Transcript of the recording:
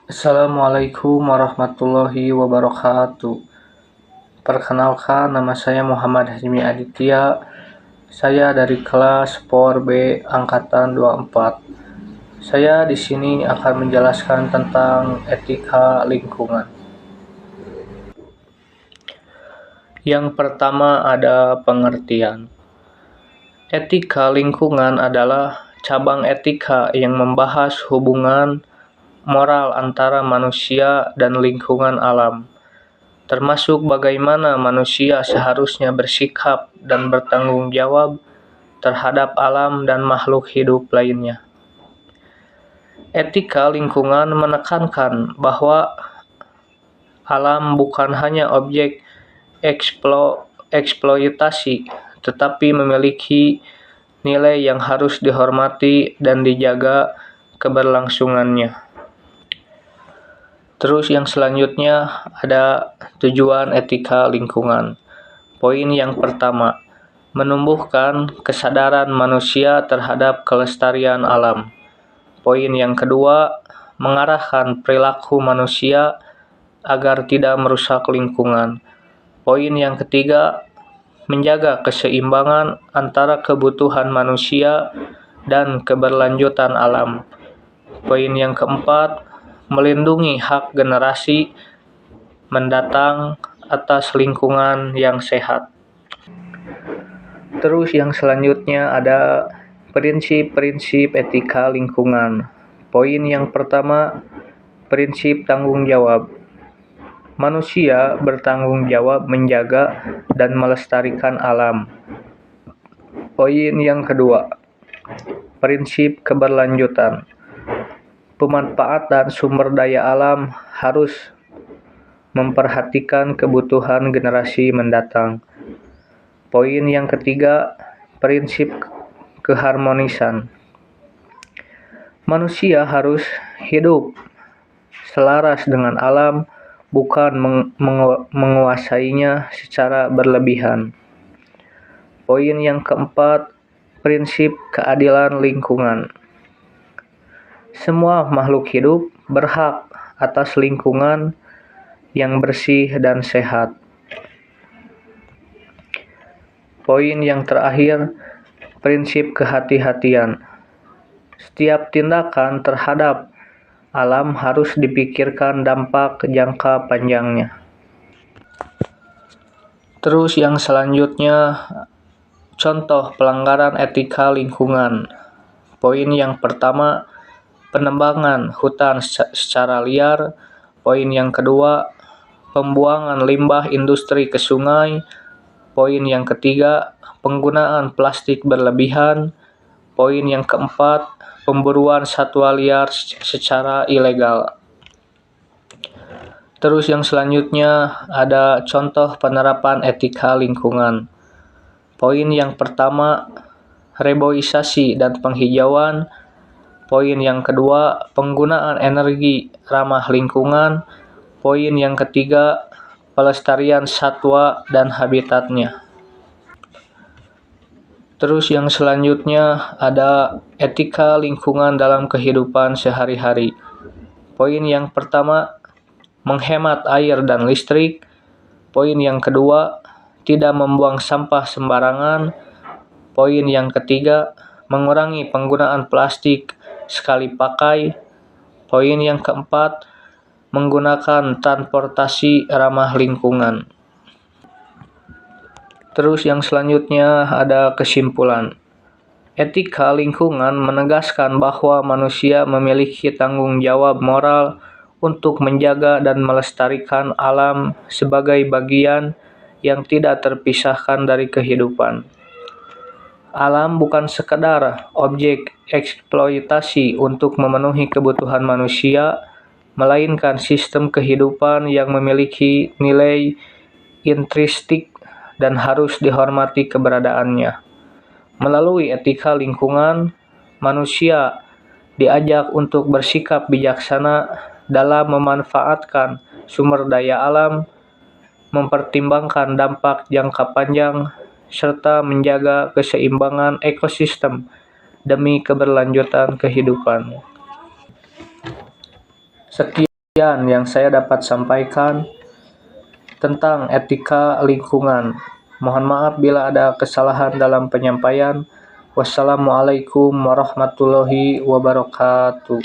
Assalamualaikum warahmatullahi wabarakatuh. Perkenalkan, nama saya Muhammad Hazmi Aditya. Saya dari kelas POR B Angkatan 24. Saya di sini akan menjelaskan tentang etika lingkungan. Yang pertama ada pengertian. Etika lingkungan adalah cabang etika yang membahas hubungan moral antara manusia dan lingkungan alam, termasuk bagaimana manusia seharusnya bersikap dan bertanggung jawab terhadap alam dan makhluk hidup lainnya. Etika lingkungan menekankan bahwa alam bukan hanya objek eksploitasi, tetapi memiliki nilai yang harus dihormati dan dijaga keberlangsungannya. Terus yang selanjutnya ada tujuan etika lingkungan. Poin yang pertama, menumbuhkan kesadaran manusia terhadap kelestarian alam. Poin yang kedua, mengarahkan perilaku manusia agar tidak merusak lingkungan. Poin yang ketiga, menjaga keseimbangan antara kebutuhan manusia dan keberlanjutan alam. Poin yang keempat, melindungi hak generasi mendatang atas lingkungan yang sehat. Terus yang selanjutnya ada prinsip-prinsip etika lingkungan. Poin yang pertama, prinsip tanggung jawab. Manusia bertanggung jawab menjaga dan melestarikan alam. Poin yang kedua, prinsip keberlanjutan. Pemanfaatan sumber daya alam harus memperhatikan kebutuhan generasi mendatang. Poin yang ketiga, prinsip keharmonisan. Manusia harus hidup selaras dengan alam, bukan menguasainya secara berlebihan. Poin yang keempat, prinsip keadilan lingkungan. Semua makhluk hidup berhak atas lingkungan yang bersih dan sehat. Poin yang terakhir, prinsip kehati-hatian. Setiap tindakan terhadap alam harus dipikirkan dampak jangka panjangnya. Terus yang selanjutnya, contoh pelanggaran etika lingkungan. Poin yang pertama, penebangan hutan secara liar. Poin yang kedua, pembuangan limbah industri ke sungai. Poin yang ketiga, penggunaan plastik berlebihan. Poin yang keempat, pemburuan satwa liar secara ilegal. Terus yang selanjutnya ada contoh penerapan etika lingkungan. Poin yang pertama, reboisasi dan penghijauan. Poin yang kedua, penggunaan energi ramah lingkungan. Poin yang ketiga, pelestarian satwa dan habitatnya. Terus yang selanjutnya ada etika lingkungan dalam kehidupan sehari-hari. Poin yang pertama, menghemat air dan listrik. Poin yang kedua, tidak membuang sampah sembarangan. Poin yang ketiga, mengurangi penggunaan plastik sekali pakai. Poin yang keempat, menggunakan transportasi ramah lingkungan. Terus yang selanjutnya ada kesimpulan. Etika lingkungan menegaskan bahwa manusia memiliki tanggung jawab moral untuk menjaga dan melestarikan alam sebagai bagian yang tidak terpisahkan dari kehidupan. Alam bukan sekedar objek eksploitasi untuk memenuhi kebutuhan manusia, melainkan sistem kehidupan yang memiliki nilai intrinsik dan harus dihormati keberadaannya. Melalui etika lingkungan, manusia diajak untuk bersikap bijaksana dalam memanfaatkan sumber daya alam, mempertimbangkan dampak jangka panjang, serta menjaga keseimbangan ekosistem demi keberlanjutan kehidupan. Sekian. Yang saya dapat sampaikan tentang etika lingkungan. Mohon maaf bila ada kesalahan dalam penyampaian. Wassalamualaikum warahmatullahi wabarakatuh.